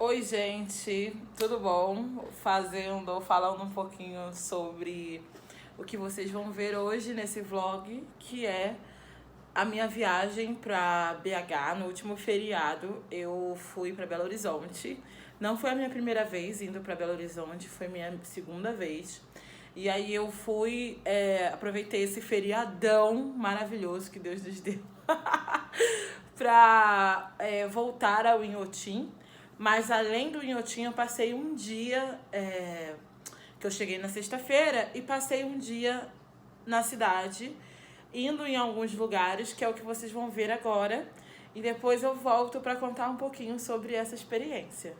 Oi, gente, tudo bom? Falando um pouquinho sobre o que vocês vão ver hoje nesse vlog, que é a minha viagem pra BH. No último feriado, eu fui pra Belo Horizonte. Não foi a minha primeira vez indo pra Belo Horizonte, foi minha segunda vez. E aí eu fui, aproveitei esse feriadão maravilhoso que Deus nos deu pra voltar ao Inhotim. Mas além do Inhotim, eu passei um dia, que eu cheguei na sexta-feira, e passei um dia na cidade, indo em alguns lugares, que é o que vocês vão ver agora. E depois eu volto para contar um pouquinho sobre essa experiência.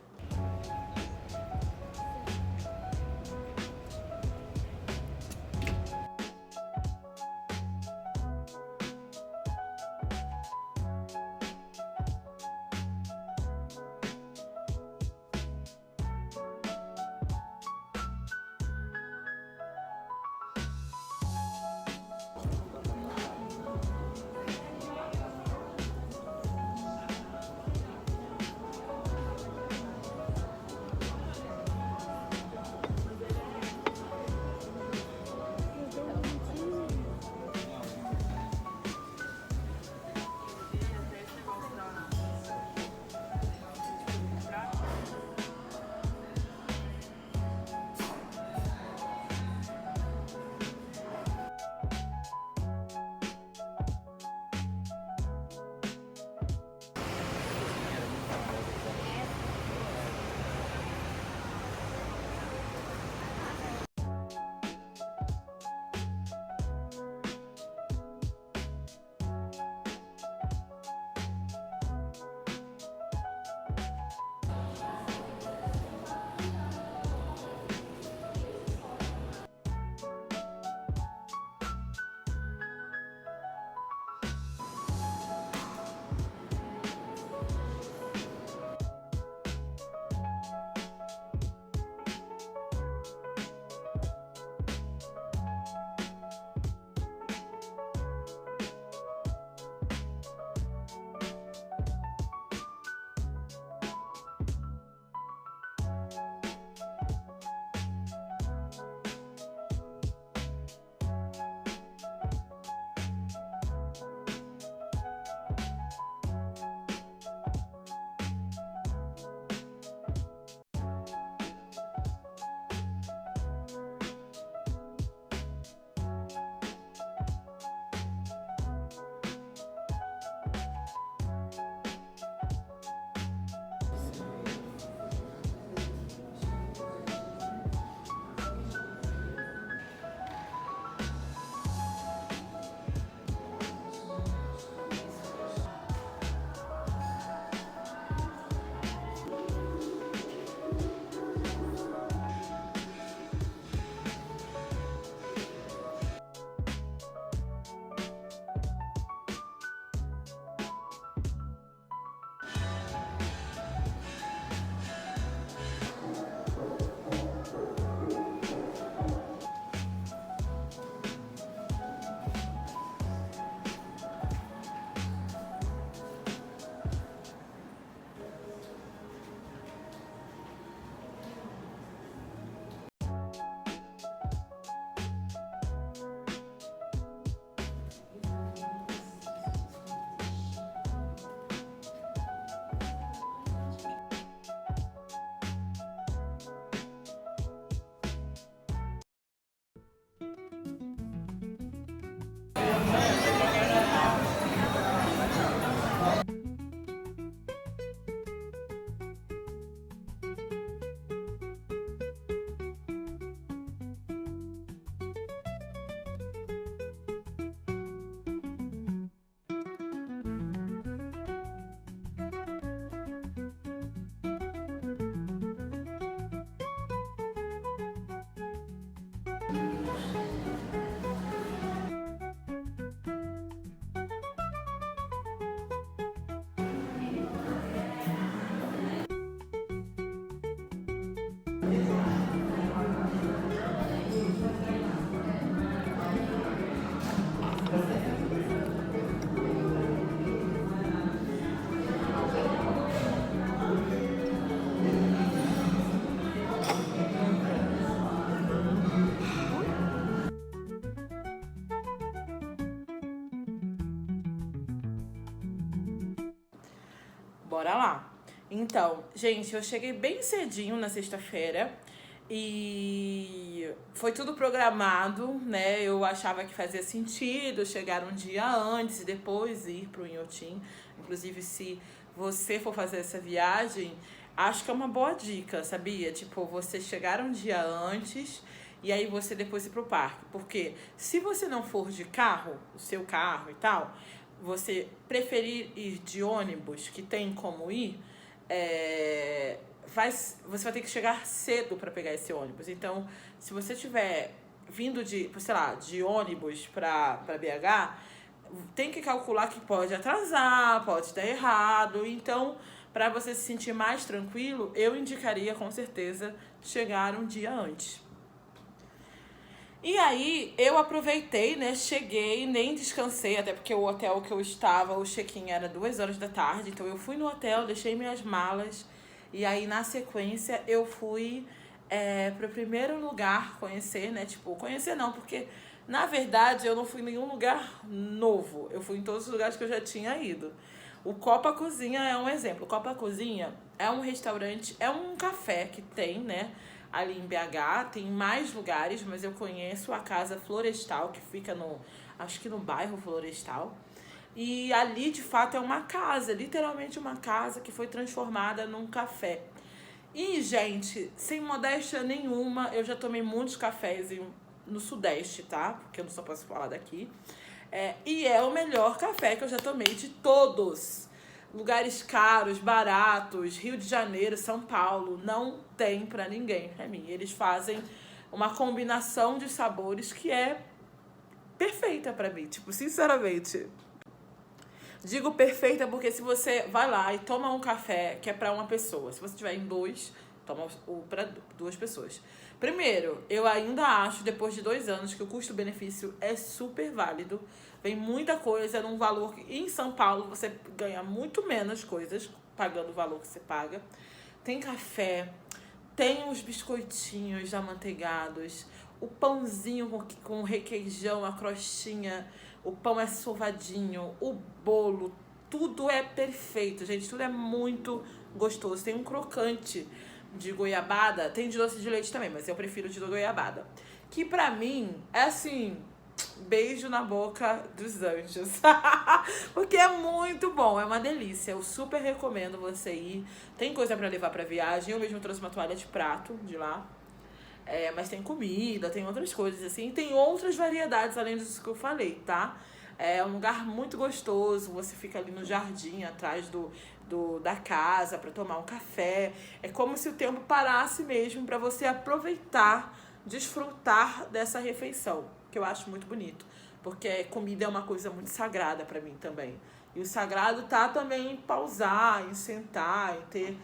bora lá. Então, gente, eu cheguei bem cedinho na sexta-feira e foi tudo programado, né? Eu achava que fazia sentido chegar um dia antes e depois ir pro Inhotim. Inclusive, se você for fazer essa viagem, acho que é uma boa dica, sabia? Tipo, você chegar um dia antes e aí você depois ir pro parque. Porque se você não for de carro, o seu carro e tal, você preferir ir de ônibus, que tem como ir, você vai ter que chegar cedo para pegar esse ônibus. Então, se você tiver vindo de ônibus para BH, tem que calcular que pode atrasar, pode dar errado. Então, para você se sentir mais tranquilo, eu indicaria com certeza chegar um dia antes. E aí, eu aproveitei, né? Cheguei, nem descansei, até porque o hotel que eu estava, o check-in era 2 horas da tarde. Então, eu fui no hotel, deixei minhas malas. E aí, na sequência, eu fui pro primeiro lugar conhecer, né? Tipo, conhecer não, porque, na verdade, eu não fui em nenhum lugar novo. Eu fui em todos os lugares que eu já tinha ido. O Copa Cozinha é um exemplo. O Copa Cozinha é um restaurante, é um café que tem, né? Ali em BH, tem mais lugares, mas eu conheço a Casa Florestal, que fica acho que no bairro Florestal. E ali, de fato, é uma casa, literalmente uma casa que foi transformada num café. E, gente, sem modéstia nenhuma, eu já tomei muitos cafés no Sudeste, tá? Porque eu só posso falar daqui. E é o melhor café que eu já tomei de todos. Lugares caros, baratos, Rio de Janeiro, São Paulo, não tem pra ninguém, pra mim. Eles fazem uma combinação de sabores que é perfeita pra mim, tipo, sinceramente. Digo perfeita porque se você vai lá e toma um café que é pra uma pessoa, se você tiver em dois, toma o pra 2 pessoas. Primeiro, eu ainda acho, depois de 2 anos, que o custo-benefício é super válido. Vem muita coisa num valor que em São Paulo você ganha muito menos coisas pagando o valor que você paga. Tem café, tem os biscoitinhos amanteigados, o pãozinho com requeijão, a crostinha, o pão é sovadinho, o bolo, tudo é perfeito, gente, tudo é muito gostoso. Tem um crocante de goiabada, tem de doce de leite também, mas eu prefiro de goiabada. Que pra mim é assim, beijo na boca dos anjos. Porque é muito bom, é uma delícia. Eu super recomendo você ir. Tem coisa pra levar pra viagem. Eu mesmo trouxe uma toalha de prato de lá. Mas tem comida, tem outras coisas assim. Tem outras variedades além disso que eu falei, tá? É um lugar muito gostoso. Você fica ali no jardim, atrás da casa, pra tomar um café. É como se o tempo parasse mesmo pra você aproveitar, desfrutar dessa refeição, que eu acho muito bonito, porque comida é uma coisa muito sagrada pra mim também. E o sagrado tá também em pausar, em sentar, em ter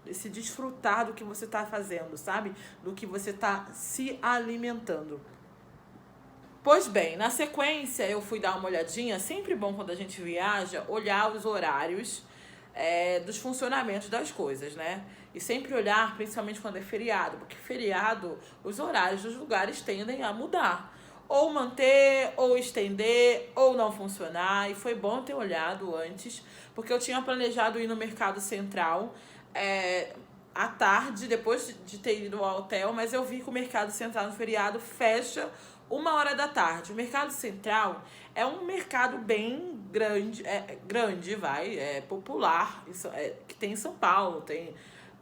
esse desfrutar do que você tá fazendo, sabe? Do que você tá se alimentando. Pois bem, na sequência eu fui dar uma olhadinha, sempre bom quando a gente viaja, olhar os horários dos funcionamentos das coisas, né? E sempre olhar, principalmente quando é feriado, porque feriado, os horários dos lugares tendem a mudar. Ou manter, ou estender, ou não funcionar. E foi bom ter olhado antes, porque eu tinha planejado ir no Mercado Central à tarde, depois de ter ido ao hotel, mas eu vi que o Mercado Central no feriado fecha 1 hora da tarde. O Mercado Central é um mercado bem grande, popular, que tem em São Paulo, tem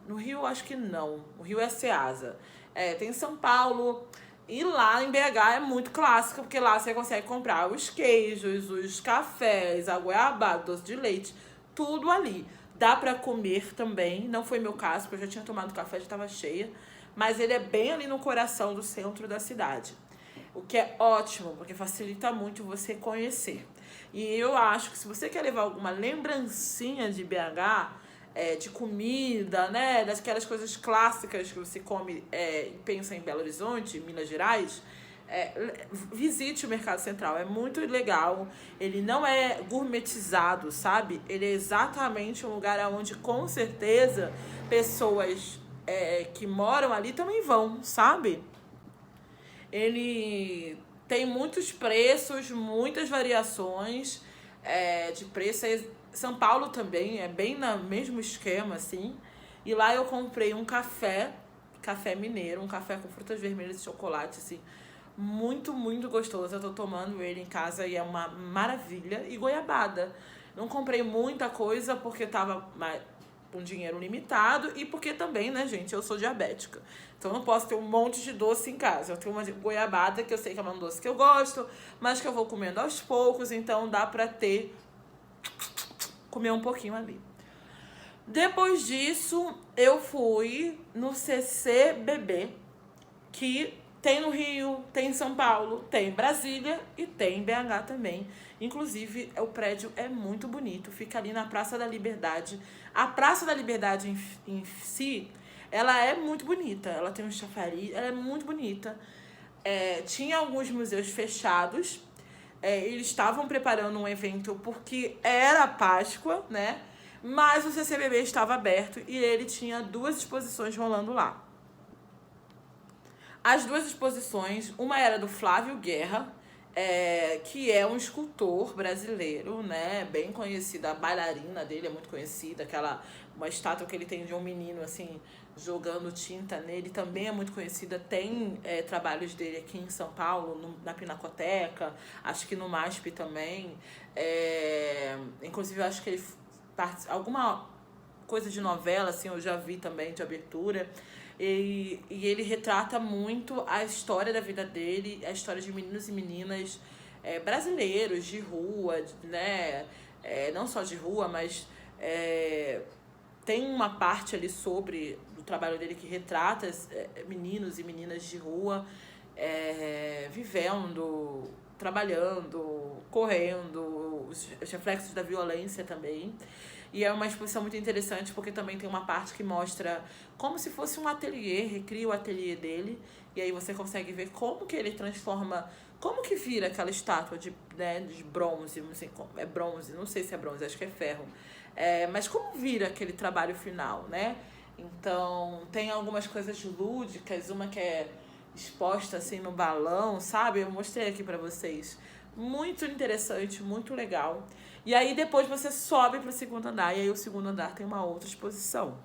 no Rio, acho que não. O Rio é Ceasa. Tem em São Paulo. E lá em BH é muito clássico, porque lá você consegue comprar os queijos, os cafés, a goiabada, doce de leite, tudo ali. Dá pra comer também, não foi meu caso, porque eu já tinha tomado café, já estava cheia. Mas ele é bem ali no coração do centro da cidade. O que é ótimo, porque facilita muito você conhecer. E eu acho que se você quer levar alguma lembrancinha de BH, de comida, né? Daquelas coisas clássicas que você come e pensa em Belo Horizonte, Minas Gerais, visite o Mercado Central. É muito legal. Ele não é gourmetizado, sabe? Ele é exatamente um lugar onde, com certeza, pessoas que moram ali também vão, sabe? Ele tem muitos preços, muitas variações de preço. São Paulo também, é bem no mesmo esquema, assim. E lá eu comprei um café mineiro, um café com frutas vermelhas e chocolate, assim. Muito, muito gostoso. Eu tô tomando ele em casa e é uma maravilha. E goiabada. Não comprei muita coisa porque tava com dinheiro limitado e porque também, né, gente, eu sou diabética. Então eu não posso ter um monte de doce em casa. Eu tenho uma goiabada que eu sei que é um doce que eu gosto, mas que eu vou comendo aos poucos, então dá pra comer um pouquinho ali. Depois disso, eu fui no CCBB, que tem no Rio, tem em São Paulo, tem em Brasília e tem em BH também. Inclusive, o prédio é muito bonito, fica ali na Praça da Liberdade. A Praça da Liberdade em si, ela é muito bonita, ela tem um chafariz, ela é muito bonita. Tinha alguns museus fechados, eles estavam preparando um evento porque era Páscoa, né? Mas o CCBB estava aberto e ele tinha 2 exposições rolando lá. As 2 exposições, uma era do Flávio Guerra, que é um escultor brasileiro, né? Bem conhecida, a bailarina dele é muito conhecida, uma estátua que ele tem de um menino, assim, jogando tinta nele, também é muito conhecida. Tem trabalhos dele aqui em São Paulo, na Pinacoteca, acho que no MASP também. Inclusive, eu acho que ele alguma coisa de novela, assim, eu já vi também, de abertura. E ele retrata muito a história da vida dele, a história de meninos e meninas brasileiros de rua, né? Não só de rua, mas tem uma parte ali sobre o trabalho dele que retrata meninos e meninas de rua vivendo, trabalhando, correndo, os reflexos da violência também. E é uma exposição muito interessante porque também tem uma parte que mostra como se fosse um ateliê, recria o ateliê dele, e aí você consegue ver como que ele transforma, como que vira aquela estátua de bronze, não sei, é bronze, não sei se é bronze, acho que é ferro, mas como vira aquele trabalho final, né? Então tem algumas coisas lúdicas, uma que é exposta assim no balão, sabe? Eu mostrei aqui pra vocês. Muito interessante, muito legal. E aí depois você sobe para o 2º andar, e aí o 2º andar tem uma outra exposição.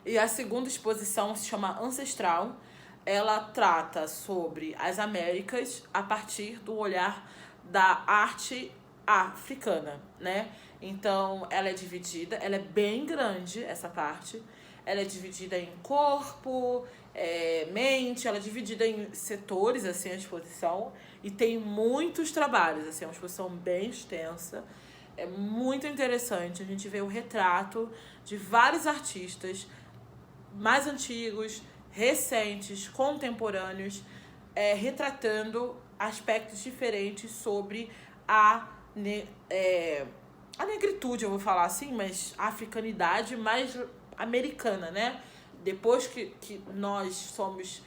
E a segunda exposição se chama Ancestral. Ela trata sobre as Américas a partir do olhar da arte africana, né? Então ela é dividida, ela é bem grande, essa parte. Ela é dividida em corpo, mente, ela é dividida em setores, assim, a exposição. E tem muitos trabalhos, assim, é uma exposição bem extensa. É muito interessante, a gente vê o retrato de vários artistas mais antigos, recentes, contemporâneos, retratando aspectos diferentes sobre a negritude, eu vou falar assim, mas a africanidade mais americana, né? Depois que nós somos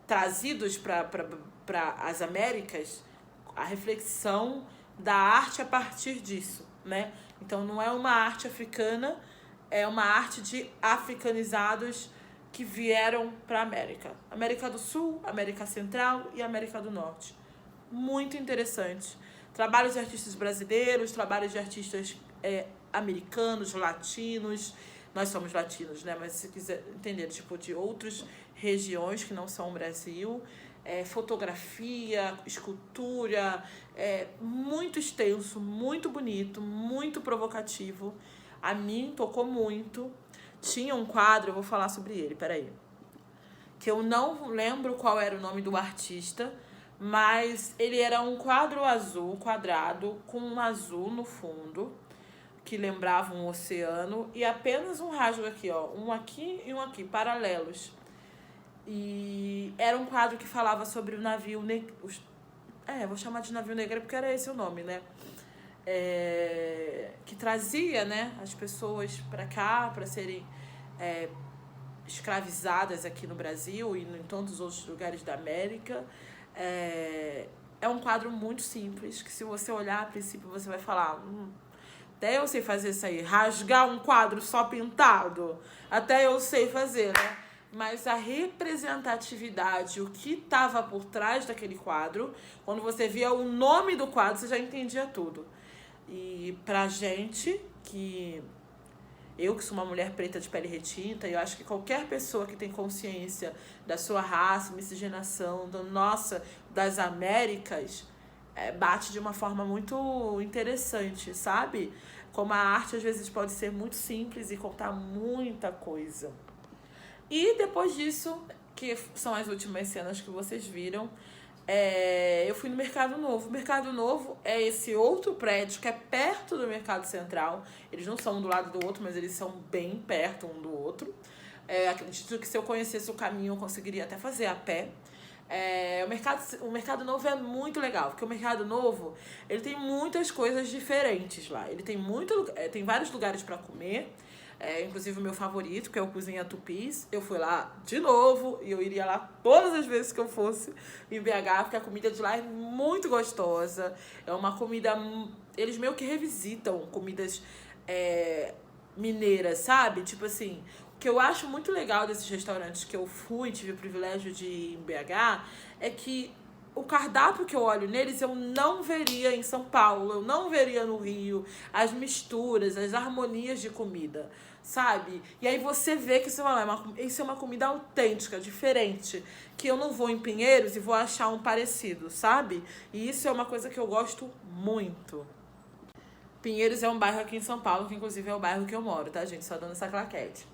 trazidos para as Américas, a reflexão da arte a partir disso, né? Então não é uma arte africana, é uma arte de africanizados que vieram para a América. América do Sul, América Central e América do Norte. Muito interessante. Trabalhos de artistas brasileiros, trabalhos de artistas americanos, latinos. Nós somos latinos, né? Mas se quiser entender, tipo, de outras regiões que não são o Brasil. Fotografia, escultura, muito extenso, muito bonito, muito provocativo. A mim tocou muito. Tinha um quadro, eu vou falar sobre ele, peraí. Que eu não lembro qual era o nome do artista, mas ele era um quadro azul, quadrado, com um azul no fundo, que lembrava um oceano, e apenas um rasgo aqui, ó, um aqui e um aqui, paralelos. E era um quadro que falava sobre o navio negro. Vou chamar de navio negro porque era esse o nome, né? Que trazia, né, as pessoas para cá para serem escravizadas aqui no Brasil e em tantos outros lugares da América. É um quadro muito simples, que se você olhar a princípio você vai falar, até eu sei fazer isso aí, rasgar um quadro só pintado, até eu sei fazer, né? Mas a representatividade, o que estava por trás daquele quadro, quando você via o nome do quadro, você já entendia tudo. E pra gente que... Eu que sou uma mulher preta de pele retinta, eu acho que qualquer pessoa que tem consciência da sua raça, miscigenação, das Américas, bate de uma forma muito interessante, sabe? Como a arte às vezes pode ser muito simples e contar muita coisa. E depois disso, que são as últimas cenas que vocês viram, eu fui no Mercado Novo. O Mercado Novo é esse outro prédio que é perto do Mercado Central. Eles não são um do lado do outro, mas eles são bem perto um do outro. Acredito que se eu conhecesse o caminho, eu conseguiria até fazer a pé. O Mercado Novo é muito legal, porque o Mercado Novo ele tem muitas coisas diferentes lá. Ele tem vários lugares para comer. Inclusive o meu favorito, que é o Cozinha Tupis. Eu fui lá de novo e eu iria lá todas as vezes que eu fosse em BH, porque a comida de lá é muito gostosa. É uma comida... Eles meio que revisitam comidas mineiras, sabe? Tipo assim, o que eu acho muito legal desses restaurantes que eu fui, tive o privilégio de ir em BH, é que o cardápio que eu olho neles eu não veria em São Paulo, eu não veria no Rio, as misturas, as harmonias de comida, sabe? E aí você vê que isso é uma comida autêntica, diferente, que eu não vou em Pinheiros e vou achar um parecido, sabe? E isso é uma coisa que eu gosto muito. Pinheiros é um bairro aqui em São Paulo, que inclusive é o bairro que eu moro, tá, gente? Só dando essa claquete.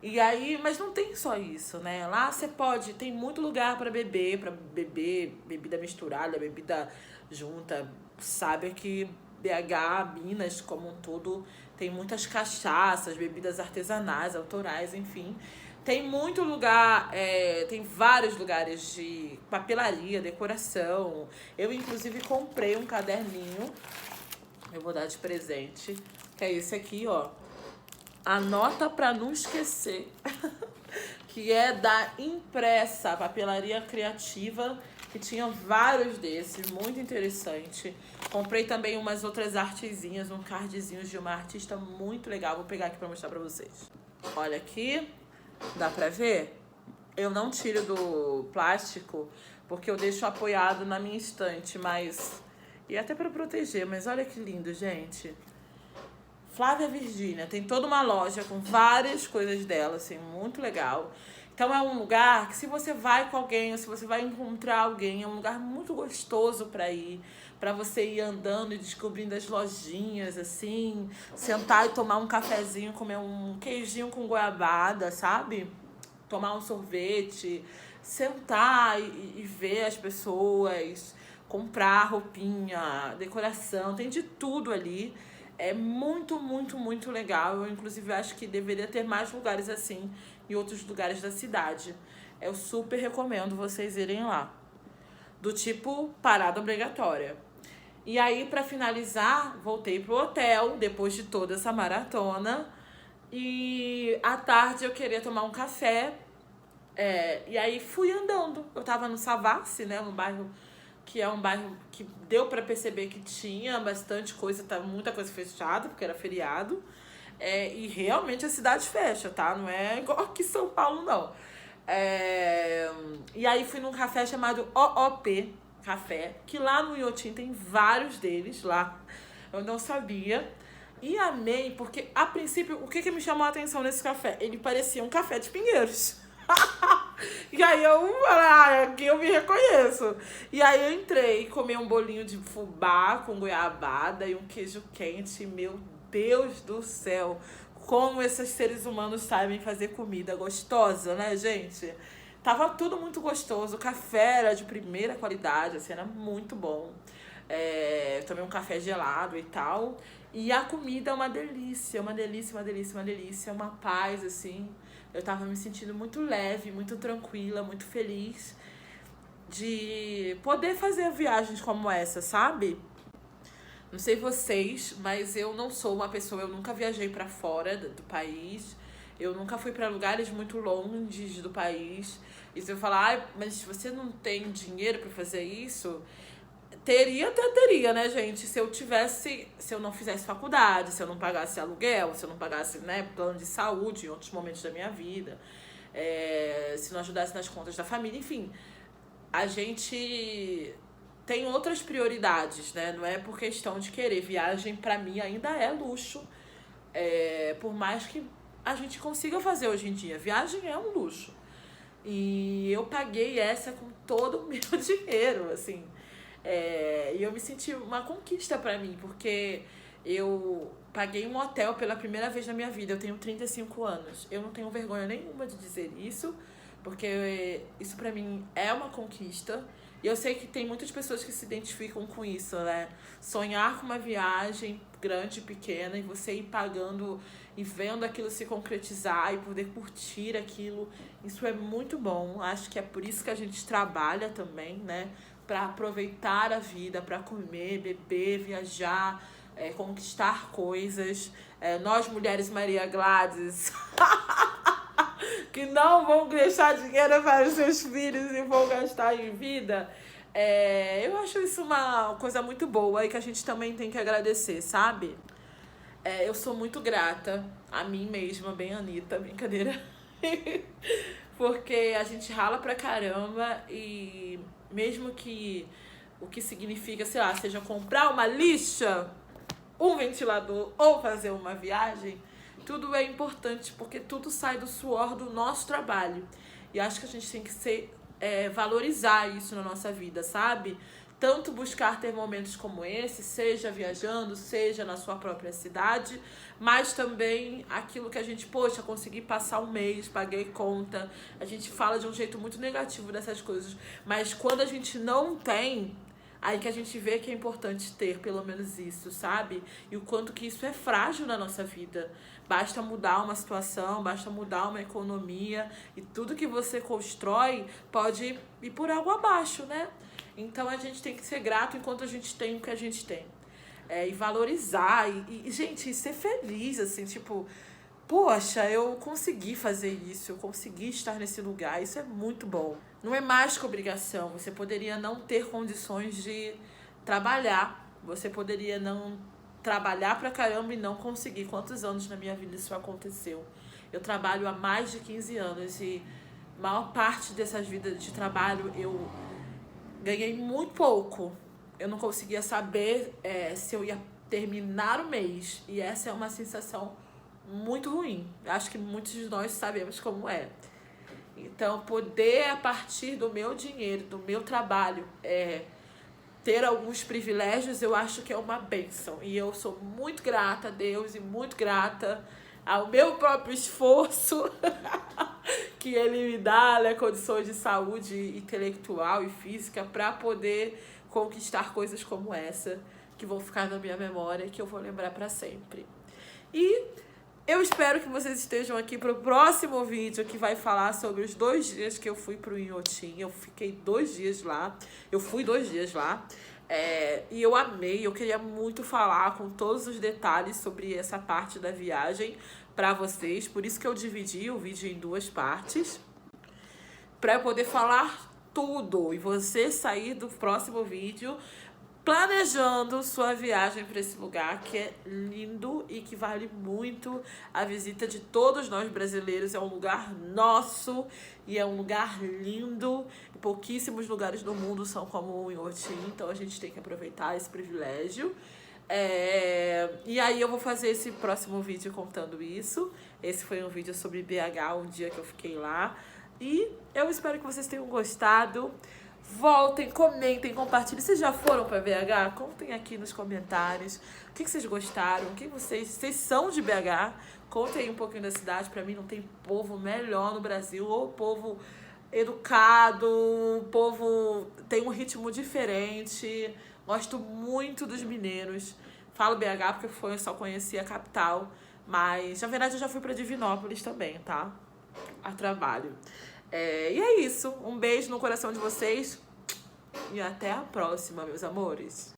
E aí, mas não tem só isso, né? Lá você tem muito lugar para beber bebida misturada, bebida junta. Sabe que BH, Minas como um todo, tem muitas cachaças, bebidas artesanais, autorais, enfim. Tem muito lugar, tem vários lugares de papelaria, decoração. Eu, inclusive, comprei um caderninho, eu vou dar de presente, que é esse aqui, ó. Anota pra não esquecer. Que é da Impressa, papelaria criativa, que tinha vários desses, muito interessante. Comprei também umas outras artezinhas, um cardzinho de uma artista muito legal. Vou pegar aqui pra mostrar pra vocês. Olha aqui, dá pra ver? Eu não tiro do plástico, porque eu deixo apoiado na minha estante, mas... E até pra proteger, mas olha que lindo, gente. Flávia Virgínia, tem toda uma loja com várias coisas dela, assim, muito legal. Então é um lugar que se você vai com alguém, ou se você vai encontrar alguém, é um lugar muito gostoso para ir, para você ir andando e descobrindo as lojinhas, assim, sentar e tomar um cafezinho, comer um queijinho com goiabada, sabe? Tomar um sorvete, sentar e ver as pessoas, comprar roupinha, decoração, tem de tudo ali. É muito, muito, muito legal. Eu, inclusive, acho que deveria ter mais lugares assim em outros lugares da cidade. Eu super recomendo vocês irem lá. Do tipo, parada obrigatória. E aí, pra finalizar, voltei pro hotel, depois de toda essa maratona. E à tarde eu queria tomar um café. E aí fui andando. Eu tava no Savassi, né, num bairro... que é um bairro que deu pra perceber que tinha bastante coisa, tá, muita coisa fechada, porque era feriado. E realmente a cidade fecha, tá? Não é igual aqui em São Paulo, não. E aí fui num café chamado OOP Café, que lá no Iotim tem vários deles lá. Eu não sabia. E amei, porque a princípio, o que me chamou a atenção nesse café? Ele parecia um café de Pinheiros. E aí eu falei, aqui eu me reconheço. E aí eu entrei, comi um bolinho de fubá com goiabada e um queijo quente. Meu Deus do céu, como esses seres humanos sabem fazer comida gostosa, né, gente? Tava tudo muito gostoso, o café era de primeira qualidade, assim, era muito bom. Tomei um café gelado e tal. E a comida é uma delícia, uma delícia, uma delícia, uma delícia. Uma paz, assim. Eu tava me sentindo muito leve, muito tranquila, muito feliz de poder fazer viagens como essa, sabe? Não sei vocês, mas eu não sou uma pessoa, eu nunca viajei pra fora do país. Eu nunca fui pra lugares muito longe do país. E se eu falar, mas você não tem dinheiro pra fazer isso... Até teria, né, gente? Se eu não fizesse faculdade, se eu não pagasse aluguel, se eu não pagasse, né, plano de saúde em outros momentos da minha vida, se não ajudasse nas contas da família, enfim. A gente tem outras prioridades, né? Não é por questão de querer. Viagem, pra mim, ainda é luxo. Por mais que a gente consiga fazer hoje em dia. Viagem é um luxo. E eu paguei essa com todo o meu dinheiro, assim. E eu me senti uma conquista pra mim, porque eu paguei um hotel pela primeira vez na minha vida. Eu tenho 35 anos. Eu não tenho vergonha nenhuma de dizer isso, porque isso pra mim é uma conquista. E eu sei que tem muitas pessoas que se identificam com isso, né? Sonhar com uma viagem grande, pequena, e você ir pagando e vendo aquilo se concretizar e poder curtir aquilo. Isso é muito bom. Acho que é por isso que a gente trabalha também, né? Pra aproveitar a vida, pra comer, beber, viajar, conquistar coisas. Nós, mulheres Maria Gladys, que não vão deixar dinheiro para os seus filhos e vão gastar em vida. Eu acho isso uma coisa muito boa e que a gente também tem que agradecer, sabe? Eu sou muito grata a mim mesma, bem Anitta, brincadeira. Porque a gente rala pra caramba e mesmo que o que significa, sei lá, seja comprar uma lixa, um ventilador ou fazer uma viagem, tudo é importante porque tudo sai do suor do nosso trabalho. E acho que a gente tem que valorizar isso na nossa vida, sabe? Tanto buscar ter momentos como esse, seja viajando, seja na sua própria cidade, mas também aquilo que a gente, poxa, consegui passar um mês, paguei conta. A gente fala de um jeito muito negativo dessas coisas, mas quando a gente não tem, aí que a gente vê que é importante ter pelo menos isso, sabe? E o quanto que isso é frágil na nossa vida. Basta mudar uma situação, basta mudar uma economia e tudo que você constrói pode ir por água abaixo, né? Então a gente tem que ser grato enquanto a gente tem o que a gente tem. E valorizar e, gente, ser feliz, assim, tipo, poxa, eu consegui fazer isso, eu consegui estar nesse lugar, isso é muito bom. Não é mais que obrigação, você poderia não ter condições de trabalhar, você poderia não trabalhar pra caramba e não conseguir. Quantos anos na minha vida isso aconteceu? Eu trabalho há mais de 15 anos e a maior parte dessas vidas de trabalho eu ganhei muito pouco. Eu não conseguia saber se eu ia terminar o mês. E essa é uma sensação muito ruim. Acho que muitos de nós sabemos como é. Então, poder, a partir do meu dinheiro, do meu trabalho, ter alguns privilégios, eu acho que é uma bênção. E eu sou muito grata a Deus e muito grata ao meu próprio esforço que ele me dá, né, condições de saúde intelectual e física para poder conquistar coisas como essa, que vão ficar na minha memória e que eu vou lembrar para sempre. E eu espero que vocês estejam aqui para o próximo vídeo, que vai falar sobre os 2 dias que eu fui pro Inhotim. Eu fiquei 2 dias lá, eu fui 2 dias lá. E eu amei, eu queria muito falar com todos os detalhes sobre essa parte da viagem para vocês, por isso que eu dividi o vídeo em 2 partes, para eu poder falar tudo e você sair do próximo vídeo planejando sua viagem para esse lugar que é lindo e que vale muito a visita de todos nós brasileiros. É um lugar nosso e é um lugar lindo. Pouquíssimos lugares do mundo são como o Inhotim, então a gente tem que aproveitar esse privilégio. E aí eu vou fazer esse próximo vídeo contando isso. Esse foi um vídeo sobre BH, um dia que eu fiquei lá. E eu espero que vocês tenham gostado. Voltem, comentem, compartilhem. Vocês já foram para BH? Contem aqui nos comentários o que vocês gostaram, o que vocês são de BH. Contem aí um pouquinho da cidade. Para mim não tem povo melhor no Brasil, ou povo educado, o povo tem um ritmo diferente. Gosto muito dos mineiros. Falo BH porque eu só conheci a capital, mas na verdade eu já fui para Divinópolis também, tá? A trabalho. E é isso. Um beijo no coração de vocês e até a próxima, meus amores.